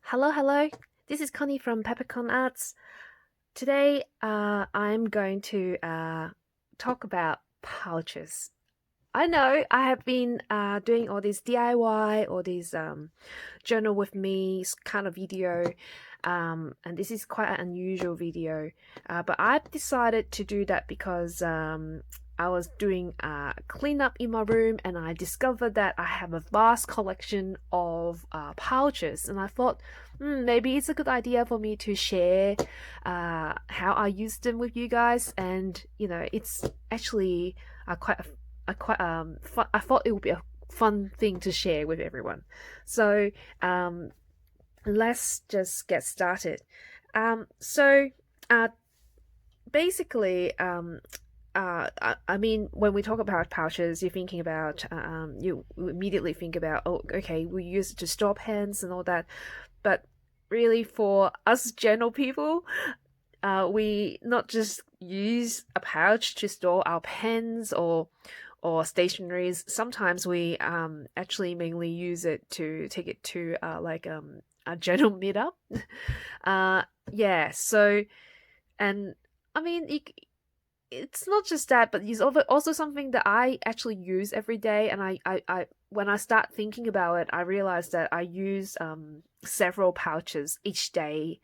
Hello. This is Connie from Peppercorn Arts. Today, I'm going to talk about pouches. I know I have been doing all these DIY or these journal with me kind of video, and this is quite an unusual video. But I've decided to do that because I was doing cleanup in my room and I discovered that I have a vast collection of pouches, and I thought maybe it's a good idea for me to share how I use them with you guys, and it's actually quite a quite fun, I thought it would be a fun thing to share with everyone. So let's just get started. So uh, basically, I mean, when we talk about pouches, you're thinking about, you immediately think about, oh, okay, we use it to store pens and all that. But really, for us general people, we not just use a pouch to store our pens or stationaries. Sometimes we actually mainly use it to take it to a general meetup. uh, yeah. So and I mean it's not just that, but it's also something that I actually use every day. And I when I start thinking about it, I realize that I use several pouches each day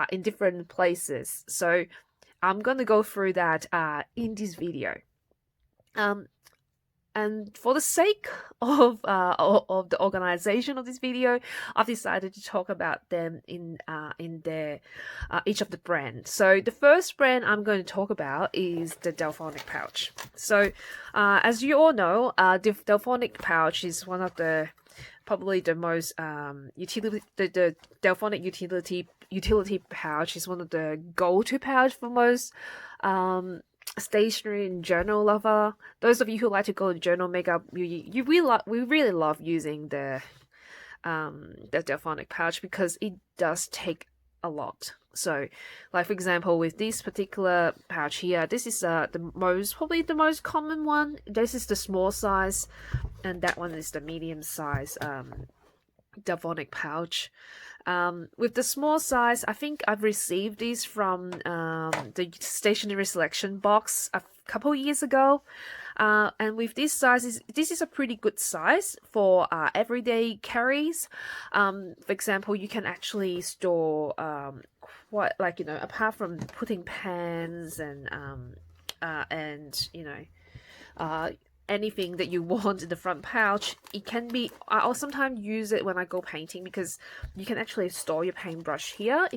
in different places. So I'm gonna go through that in this video. Um, and for the sake of the organization of this video, I've decided to talk about them in their each of the brands. So the first brand I'm going to talk about is the Delfonic pouch. So as you all know, the Delfonic pouch is one of the probably the most utility the Delfonic utility pouch is one of the go-to pouch for most stationery and journal lover. Those of you who like to go to journal makeup, we really love using the Delphonic pouch because it does take a lot. So, like for example, with this particular pouch here, this is probably the most common one. This is the small size, and that one is the medium size Delphonic pouch. With the small size, I think I've received these from the Stationery Selection box a couple years ago. And with this size, this is a pretty good size for everyday carries. For example, you can actually store quite apart from putting pens and uh, anything that you want in the front pouch. It can be, I'll sometimes use it when I go painting because you can actually store your paintbrush here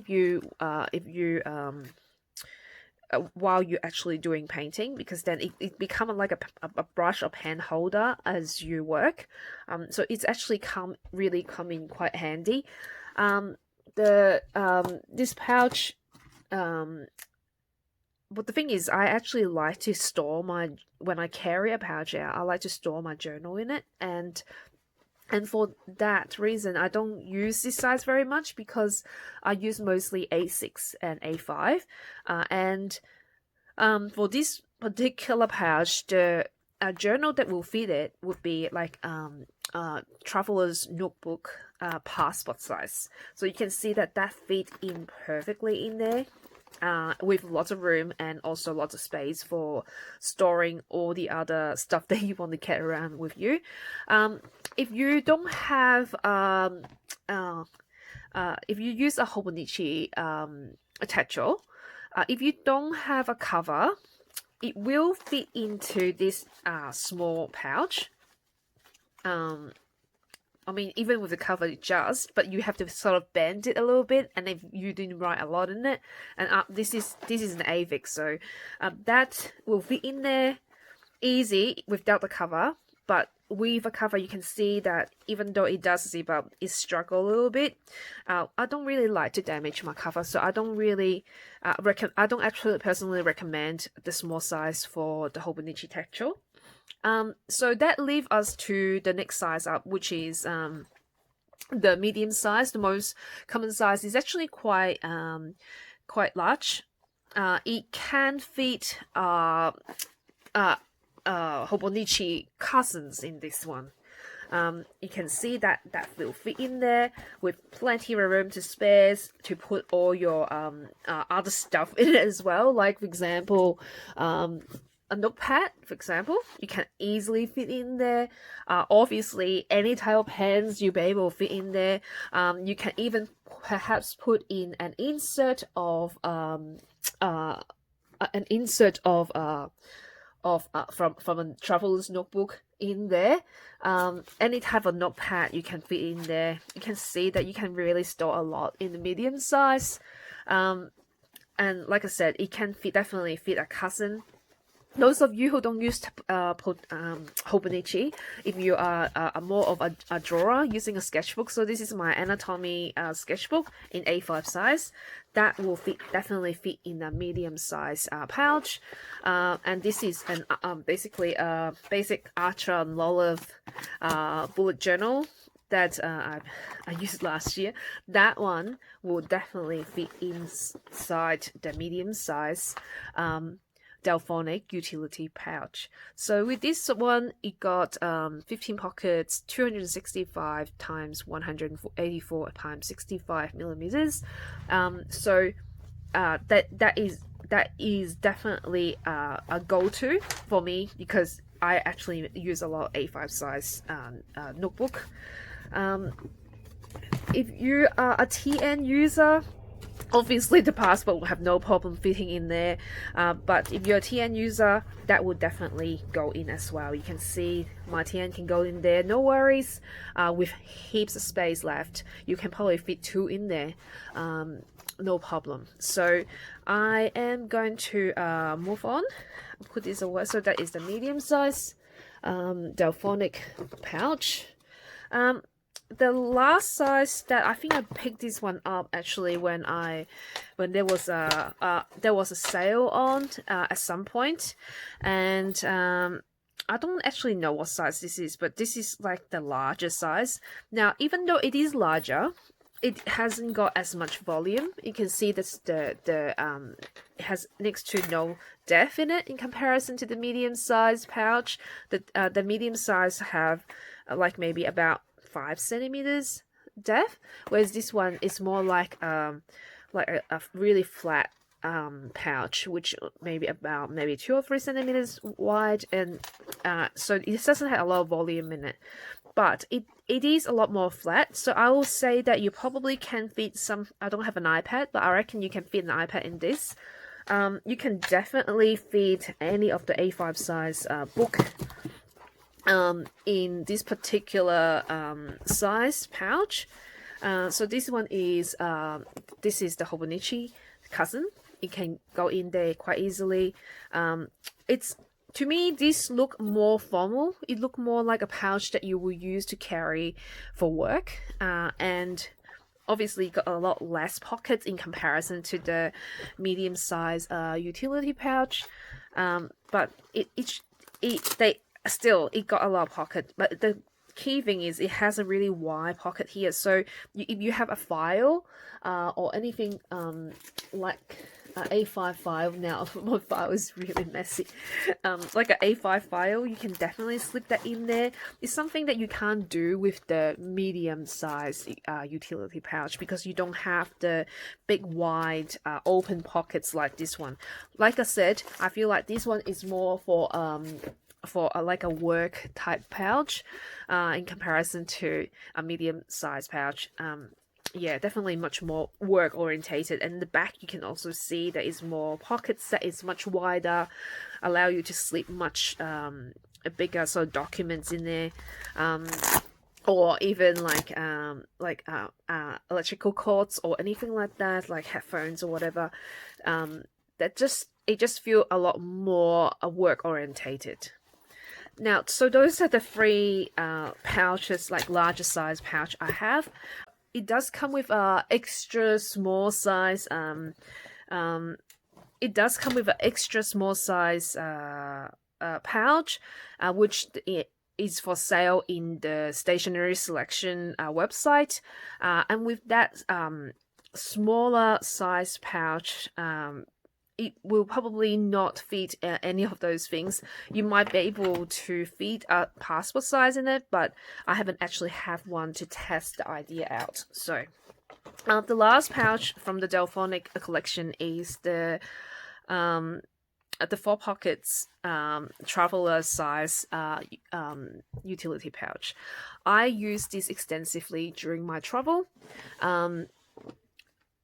while you're actually doing painting, because then it becomes like a brush or pen holder as you work. So it's actually really come in quite handy. The This pouch, but the thing is, I actually like to store when I carry a pouch out, I like to store my journal in it. And for that reason, I don't use this size very much because I use mostly A6 and A5. And for this particular pouch, the journal that will fit it would be like traveler's notebook passport size. So you can see that fit in perfectly in there. With lots of room and also lots of space for storing all the other stuff that you want to carry around with you. If you don't have, if you use a Hobonichi attachment, if you don't have a cover, it will fit into this small pouch. I mean, even with the cover, it just, but you have to sort of bend it a little bit, and if you didn't write a lot in it, and this is an AVIC, so that will fit in there easy without the cover. But with a cover, you can see that even though it does zip up, it struggles a little bit. I don't really like to damage my cover, so I don't really I don't actually personally recommend the small size for the Hobonichi texture. So that leaves us to the next size up, which is the medium size. The most common size is actually quite large. It can fit Hobonichi cousins in this one. You can see that will fit in there with plenty of room to spare to put all your other stuff in it as well. Like for example, a notepad, for example, you can easily fit in there. Obviously, any type of pens you'll be able to fit in there. You can even perhaps put in an insert of from a traveler's notebook in there. Any type of notepad you can fit in there. You can see that you can really store a lot in the medium size. And like I said, it can definitely fit a cousin. Those of you who don't use Hobonichi, if you are more of a drawer using a sketchbook, so this is my anatomy sketchbook in A5 size, that will definitely fit in a medium size pouch. And this is basically a basic Archer and Lolive bullet journal that I used last year. That one will definitely fit inside the medium size Delfonic utility pouch. So with this one, it got 15 pockets, 265 times 184 times 65 millimeters. So that is definitely a go-to for me, because I actually use a lot of A5 size notebook. If you are a TN user, obviously the passport will have no problem fitting in there, but if you're a TN user, that will definitely go in as well. You can see my TN can go in there, no worries. With heaps of space left, you can probably fit 2 in there, no problem. So I am going to move on, put this away. So that is the medium size Delfonic pouch. The last size that I think I picked this one up actually when there was a sale on at some point, and I don't actually know what size this is, but this is like the larger size. Now, even though it is larger, it hasn't got as much volume. You can see this it has next to no depth in it in comparison to the medium size pouch. The medium size have like maybe about 5 centimeters depth, whereas this one is more like a really flat pouch, which maybe 2 or 3 centimeters wide, and so it doesn't have a lot of volume in it, but it is a lot more flat. So I will say that you probably can fit some. I don't have an iPad, but I reckon you can fit an iPad in this. You can definitely fit any of the A5 size book in this particular size pouch. So this one is this is the Hobonichi cousin. It can go in there quite easily. It's, to me, this look more formal. It look more like a pouch that you will use to carry for work, and obviously got a lot less pockets in comparison to the medium size utility pouch. But it got a lot of pocket, but the key thing is it has a really wide pocket here. So if you have a file or anything like an A5 file, now my file is really messy, like an A5 file, you can definitely slip that in there. It's something that you can't do with the medium size utility pouch, because you don't have the big wide open pockets like this one. Like I said, I feel like this one is more for like a work type pouch in comparison to a medium size pouch. Yeah, definitely much more work orientated. And the back, you can also see there is more pockets that is much wider, allow you to slip much bigger sort of documents in there, or even like electrical cords or anything like that, like headphones or whatever. It just feel a lot more work orientated. Now, so those are the 3 pouches, like larger size pouch I have. It does come with a extra small size. It does come with an extra small size pouch, which is for sale in the Stationery Selection website. And with that smaller size pouch, it will probably not fit any of those things. You might be able to fit a passport size in it, but I haven't actually have one to test the idea out. So the last pouch from the Delfonic collection is the 4 pockets traveler size utility pouch. I use this extensively during my travel.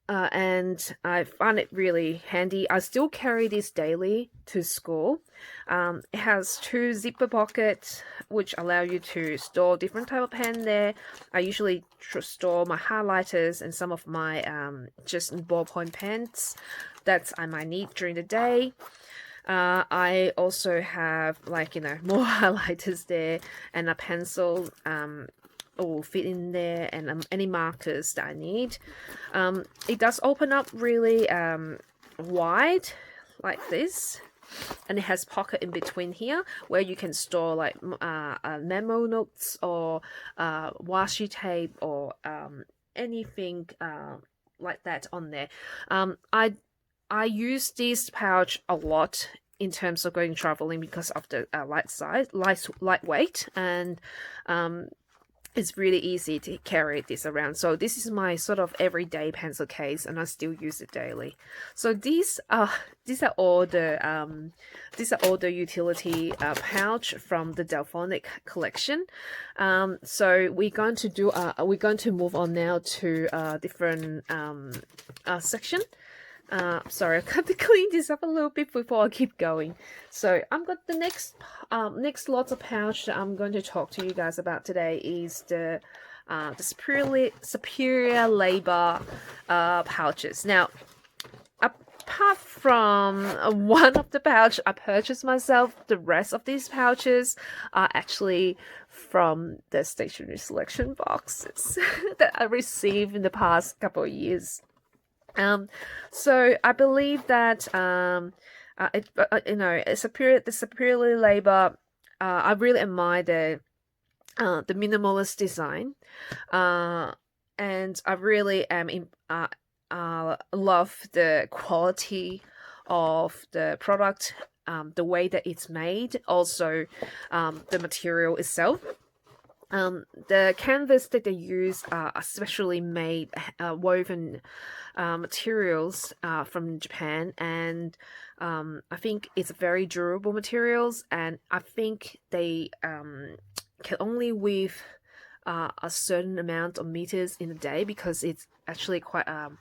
And I find it really handy. I still carry this daily to school. It has 2 zipper pockets, which allow you to store different type of pen there. I usually store my highlighters and some of my just ballpoint pens that I might need during the day. I also have more highlighters there and a pencil will fit in there, and any markers that I need. It does open up really wide like this, and it has pocket in between here where you can store like memo notes or washi tape or anything like that on there. I use this pouch a lot in terms of going traveling because of the lightweight, and it's really easy to carry this around. So this is my sort of everyday pencil case, and I still use it daily. So these are all the utility pouch from the Delfonic collection. So we're going to move on now to a different section. Sorry, I've got to clean this up a little bit before I keep going. So I've got the next lots of pouch that I'm going to talk to you guys about today is the superior labor pouches. Now, apart from one of the pouch I purchased myself, the rest of these pouches are actually from the stationery selection boxes that I received in the past couple of years. So I believe that the superior labor. I really admire the minimalist design, and I really love the quality of the product, the way that it's made, also the material itself. The canvas that they use are specially made woven materials from Japan, and I think it's very durable materials, and I think they can only weave a certain amount of meters in a day because it's actually quite an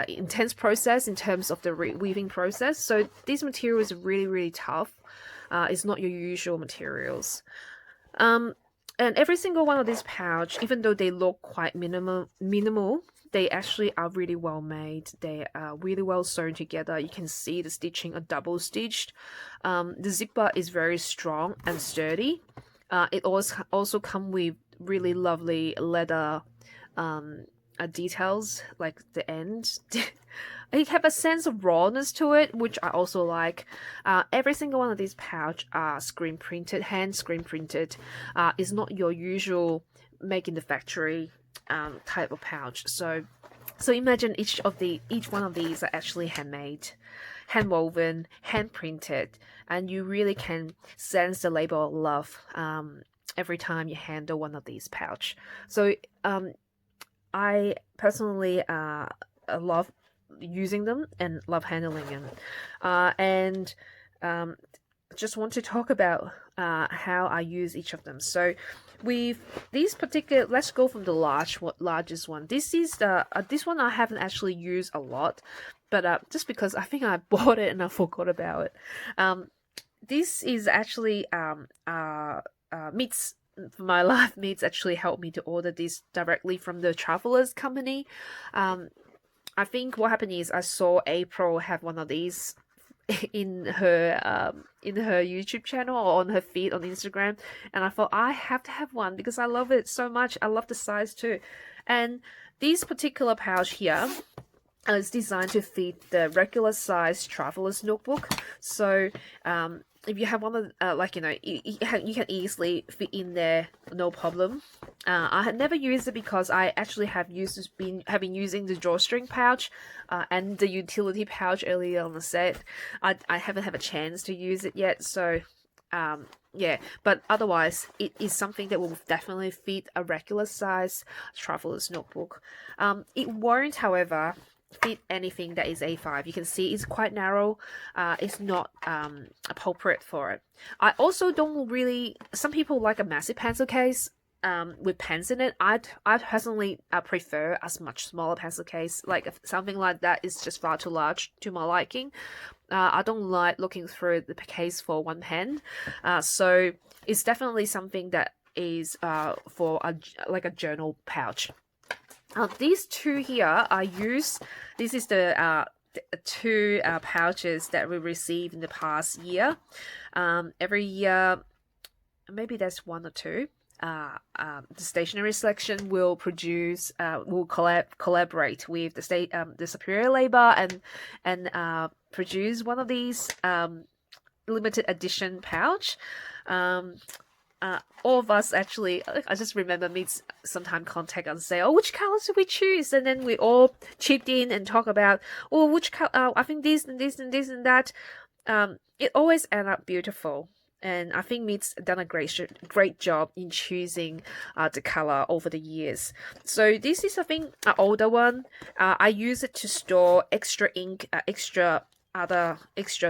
intense process in terms of the weaving process. So these materials are really, really tough. It's not your usual materials. And every single one of these pouch, even though they look quite minimal, they actually are really well made. They are really well sewn together. You can see the stitching are double stitched. The zipper is very strong and sturdy. It also come with really lovely leather details, like the end. It have a sense of rawness to it, which I also like. Every single one of these pouch are screen printed, hand screen printed. It's not your usual make in the factory type of pouch. So imagine each one of these are actually handmade, hand woven, hand printed, and you really can sense the labor of love every time you handle one of these pouch. So I personally love using them and love handling them, and just want to talk about how I use each of them. So with these particular, let's go from the largest one. This is this one I haven't actually used a lot, but just because I think I bought it and I forgot about it. This is actually Meets my life Meets actually helped me to order this directly from the Travelers company. I think what happened is I saw April have one of these in her YouTube channel or on her feed on Instagram, and I thought I have to have one because I love it so much. I love the size too, and this particular pouch here is designed to fit the regular size traveler's notebook. So if you have one of you can easily fit in there, no problem. I had never used it because I actually have been using the drawstring pouch and the utility pouch earlier on the set. I haven't had a chance to use it yet, so yeah. But otherwise, it is something that will definitely fit a regular size traveler's notebook. It won't, however, fit anything that is A5. You can see it's quite narrow. It's not appropriate for it. I also don't really. Some people like a massive pencil case with pens in it. I personally prefer a much smaller pencil case. Like if something like that is just far too large to my liking. I don't like looking through the case for one pen. So it's definitely something that is for like a journal pouch. These two here I use. This is the two pouches that we received in the past year. Every year, maybe there's one or two. The Stationery Selection will collaborate with the Superior Labor and produce one of these limited edition pouch. All of us actually, I just remember me sometime contact and say, oh, which colors do we choose? And then we all chipped in and talk about, oh, which color, I think this and this and this and that. It always end up beautiful. And I think Meet's done a great job in choosing the color over the years. So this is, I think, an older one. I use it to store extra ink, extra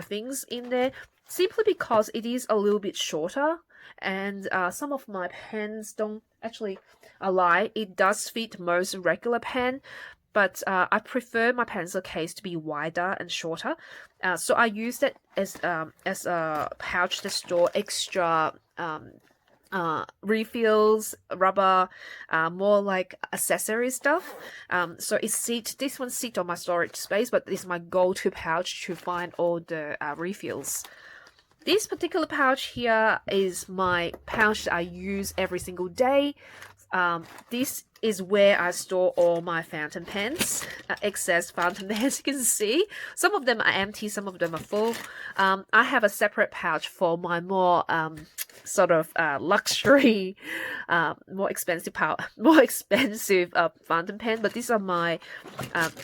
things in there, simply because it is a little bit shorter. And some of my pens don't actually lie. It does fit most regular pen, but I prefer my pencil case to be wider and shorter. So I use that as a pouch to store extra refills, rubber, more like accessory stuff. So this one sits on my storage space, but this is my go-to pouch to find all the refills. This particular pouch here is my pouch that I use every single day. This is where I store all my fountain pens, excess fountain pens. You can see some of them are empty, some of them are full. I have a separate pouch for my more sort of luxury, more expensive fountain pen. But these are my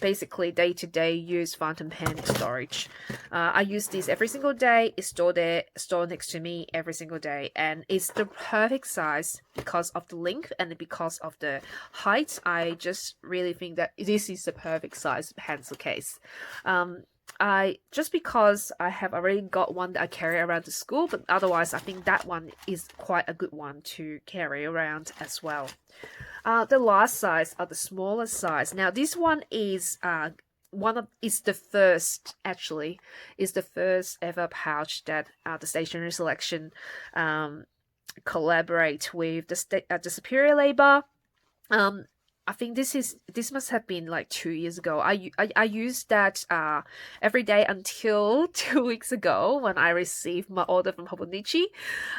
basically day-to-day use fountain pen storage. I use this every single day. It's stored next to me every single day, and it's the perfect size because of the length and because of the height. I just really think that this is the perfect size pencil case. Because I have already got one that I carry around to school, but otherwise I think that one is quite a good one to carry around as well. The last size are the smaller size. Now this one is the first ever pouch that the Stationery Selection collaborate with the Superior Labor. I think this must have been like 2 years ago. I used that every day until 2 weeks ago when I received my order from Hobonichi.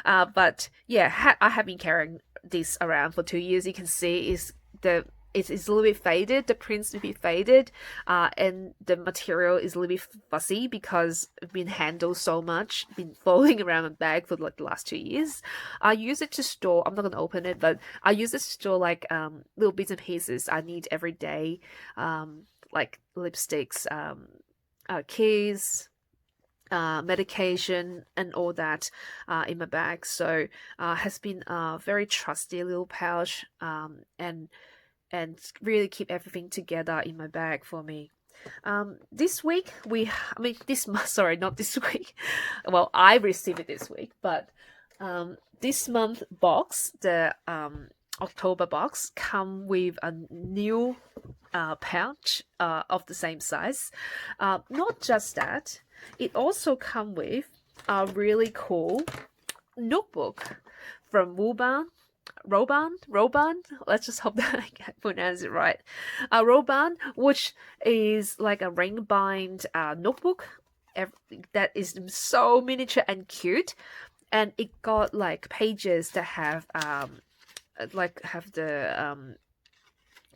But yeah, I have been carrying this around for 2 years. You can see it's a little bit faded, the print's a bit faded, and the material is a little bit fuzzy because it's been handled so much, been folding around my bag for like the last 2 years. I use it to store, I'm not going to open it, but I use it to store like little bits and pieces I need every day, like lipsticks, keys, medication and all that in my bag. So has been a very trusty little pouch, and really keep everything together in my bag for me. This week not this week. Well, I received it this week, but this month box, the October box, come with a new pouch of the same size. Not just that, it also come with a really cool notebook from Roban, let's just hope that I can pronounce it right. Roban, which is like a ring bind notebook that is so miniature and cute, and it got like pages that have the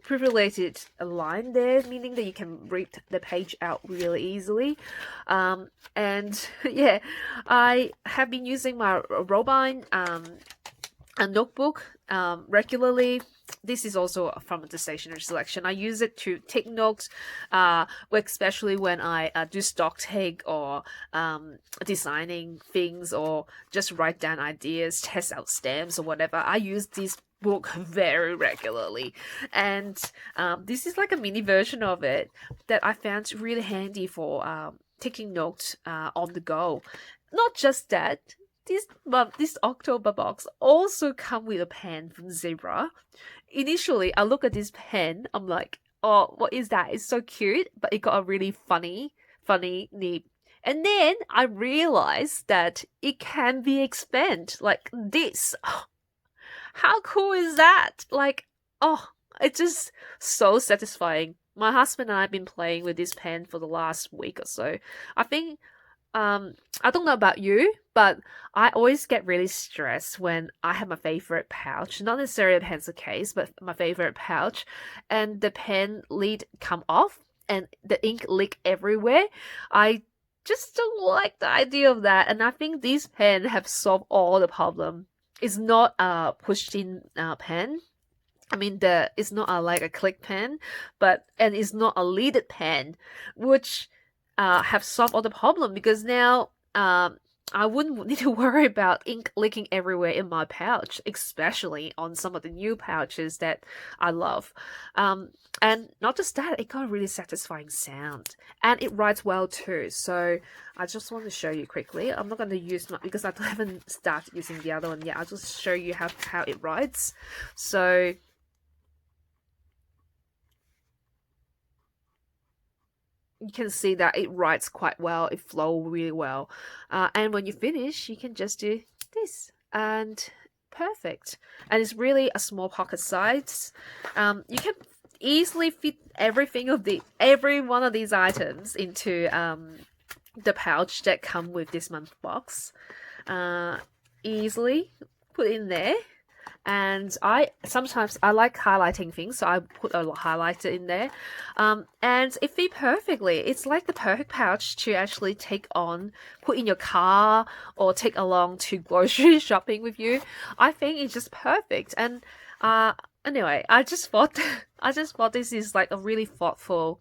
privileged line there, meaning that you can read the page out really easily. And yeah, I have been using my Roban a notebook regularly. This is also from the stationery selection. I use it to take notes, especially when I do stock take or designing things or just write down ideas, test out stamps or whatever. I use this book very regularly, and this is like a mini version of it that I found really handy for taking notes on the go. Not just that, this October box also come with a pen from Zebra. Initially, I look at this pen, I'm like, oh, what is that? It's so cute, but it got a really funny nib. And then I realized that it can be expanded like this. How cool is that? Like, oh, it's just so satisfying. My husband and I have been playing with this pen for the last week or so. I think I don't know about you, but I always get really stressed when I have my favorite pouch, not necessarily a pencil case, but my favorite pouch, and the pen lid come off and the ink leak everywhere. I just don't like the idea of that, and I think these pen have solved all the problem. It's not a pushed in pen. I mean, it's not like a click pen, and it's not a lidded pen, which have solved all the problem because now I wouldn't need to worry about ink leaking everywhere in my pouch, especially on some of the new pouches that I love. And not just that, it got a really satisfying sound, and it writes well too. So I just want to show you quickly. I'm not going to use my because I haven't started using the other one yet. I'll just show you how it writes. So you can see that it writes quite well, it flows really well, and when you finish you can just do this and perfect. And it's really a small pocket size. You can easily fit every one of these items into the pouch that come with this month box. Easily put in there. And I sometimes I like highlighting things, so I put a highlighter in there, and it fit perfectly. It's like the perfect pouch to actually put in your car or take along to grocery shopping with you. I think it's just perfect. And anyway, I just thought this is like a really thoughtful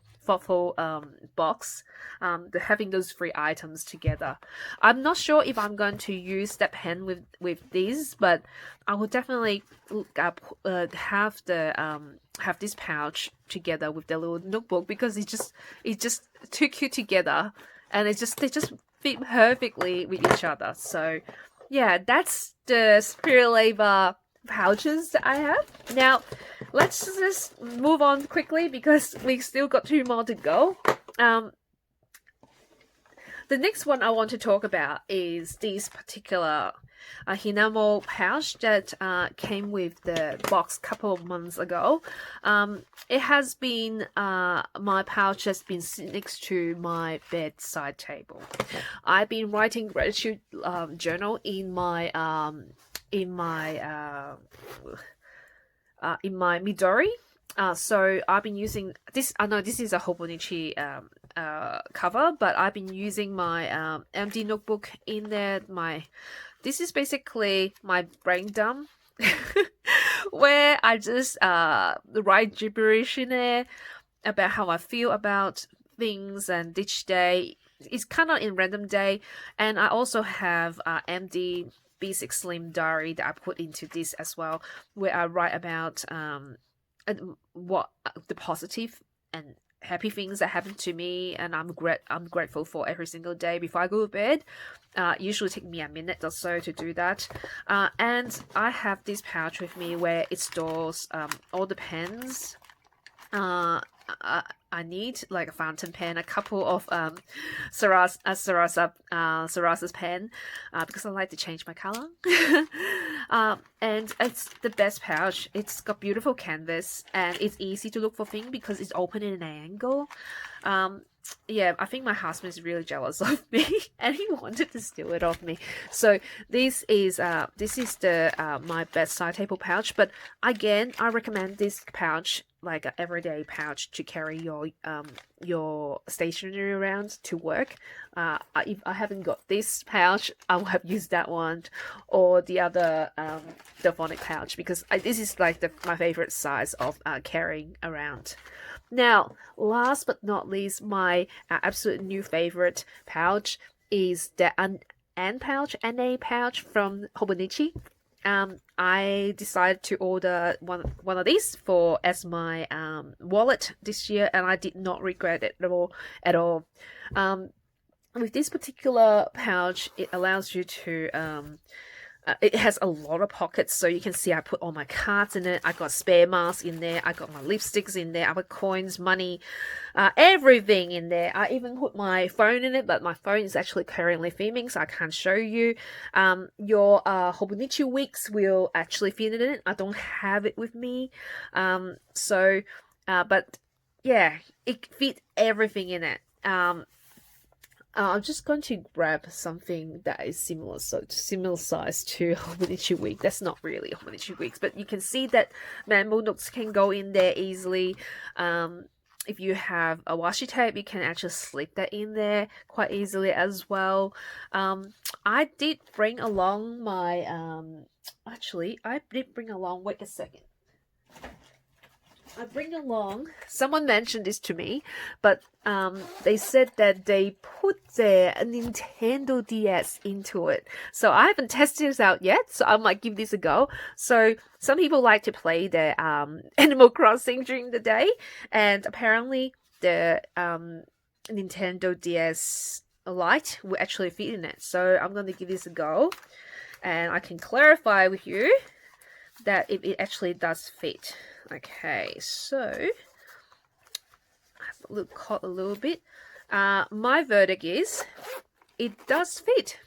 box, having those three items together. I'm not sure if I'm going to use that pen with these, but I will definitely have this pouch together with the little notebook because it's just too cute together, and they just fit perfectly with each other. So yeah, that's the Spirit Labor pouches that I have. Now, let's just move on quickly because we still got two more to go. The next one I want to talk about is this particular Hinamo pouch that came with the box a couple of months ago. It has been my pouch has been next to my bedside table. I've been writing gratitude journal in my Midori. So I've been using this. I know this is a Hobonichi cover, but I've been using my MD notebook in there. This is basically my brain dump, where I just write gibberish in there about how I feel about things and each day. It's kind of in random day, and I also have MD B6 Slim diary that I put into this as well, where I write about what the positive and happy things that happen to me, and I'm grateful for every single day before I go to bed. Usually take me a minute or so to do that. And I have this pouch with me where it stores all the pens I need, like a fountain pen, a couple of Sarasa's pen, because I like to change my color. And it's the best pouch. It's got beautiful canvas and it's easy to look for things because it's open in an angle. yeah, I think my husband is really jealous of me, and he wanted to steal it off me. So this is the my bedside table pouch. But again, I recommend this pouch, like an everyday pouch, to carry your stationery around to work. If I haven't got this pouch, I will have used that one or the other Delfonic pouch, because this is like my favorite size of carrying around. Now, last but not least, my absolute new favorite pouch is the NA pouch from Hobonichi. I decided to order one of these for as my wallet this year, and I did not regret it at all. At all. With this particular pouch, it allows you to it has a lot of pockets, so you can see I put all my cards in it. I got spare masks in there. I got my lipsticks in there. I got coins, money, everything in there. I even put my phone in it, but my phone is actually currently filming, so I can't show you. Your Hobonichi wigs will actually fit in it. I don't have it with me, but yeah, it fit everything in it. I'm just going to grab something that is similar size to Hobonichi wig. That's not really Hobonichi wigs, but you can see that bamboo nooks can go in there easily. If you have a washi tape, you can actually slip that in there quite easily as well. I did bring along my wait a second. Someone mentioned this to me, but they said that they put their Nintendo DS into it. So I haven't tested this out yet, so I might give this a go. So some people like to play the Animal Crossing during the day, and apparently the Nintendo DS Lite will actually fit in it. So I'm going to give this a go, and I can clarify with you that it actually does fit. Okay, so I've caught a little bit. My verdict is it does fit.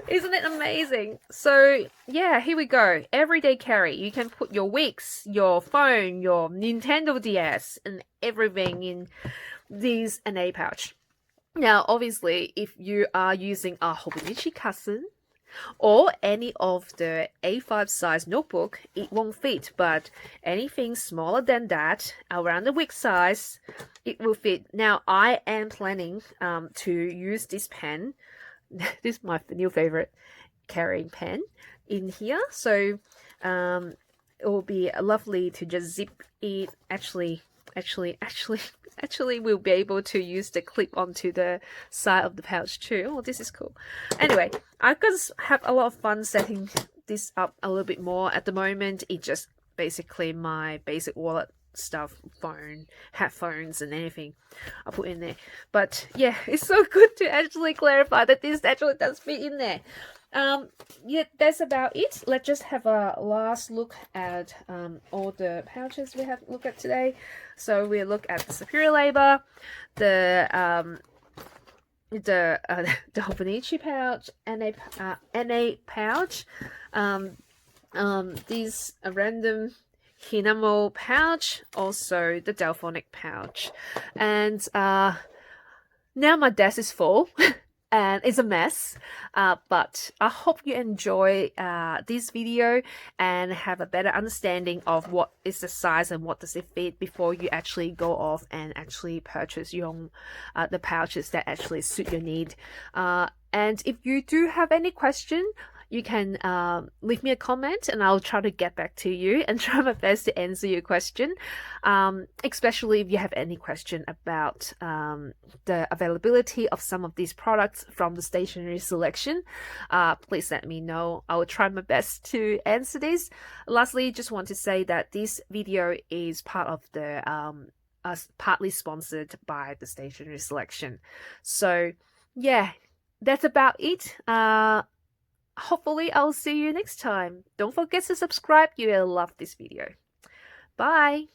Isn't it amazing? So yeah, here we go. Everyday carry. You can put your wigs, your phone, your Nintendo DS, and everything in this NA pouch. Now, obviously, if you are using a Hobonichi Cousin or any of the A5 size notebook, it won't fit, but anything smaller than that, around the wig size, it will fit. Now, I am planning to use this pen. This is my new favorite carrying pen in here, so it will be lovely to just zip it. Actually, we'll be able to use the clip onto the side of the pouch too. Oh, this is cool. Anyway, I've got to have a lot of fun setting this up a little bit more. At the moment, it's just basically my basic wallet stuff, phone, headphones, and anything I put in there. But yeah, it's so good to actually clarify that this actually does fit in there. Yeah, that's about it. Let's just have a last look at all the pouches we have looked at today. So we look at the Superior Labor, the Hobonichi pouch, NA pouch, these random Hinamo pouch, also the Delfonic pouch, and now my desk is full. And it's a mess, but I hope you enjoy this video and have a better understanding of what is the size and what does it fit before you actually go off and actually purchase your the pouches that actually suit your need. And if you do have any question, you can leave me a comment and I'll try to get back to you and try my best to answer your question, especially if you have any question about the availability of some of these products from the stationery selection. Please let me know. I will try my best to answer this. Lastly, just want to say that this video is part of the partly sponsored by the stationery selection. So yeah, that's about it. Hopefully I'll see you next time. Don't forget to subscribe. You will love this video. Bye.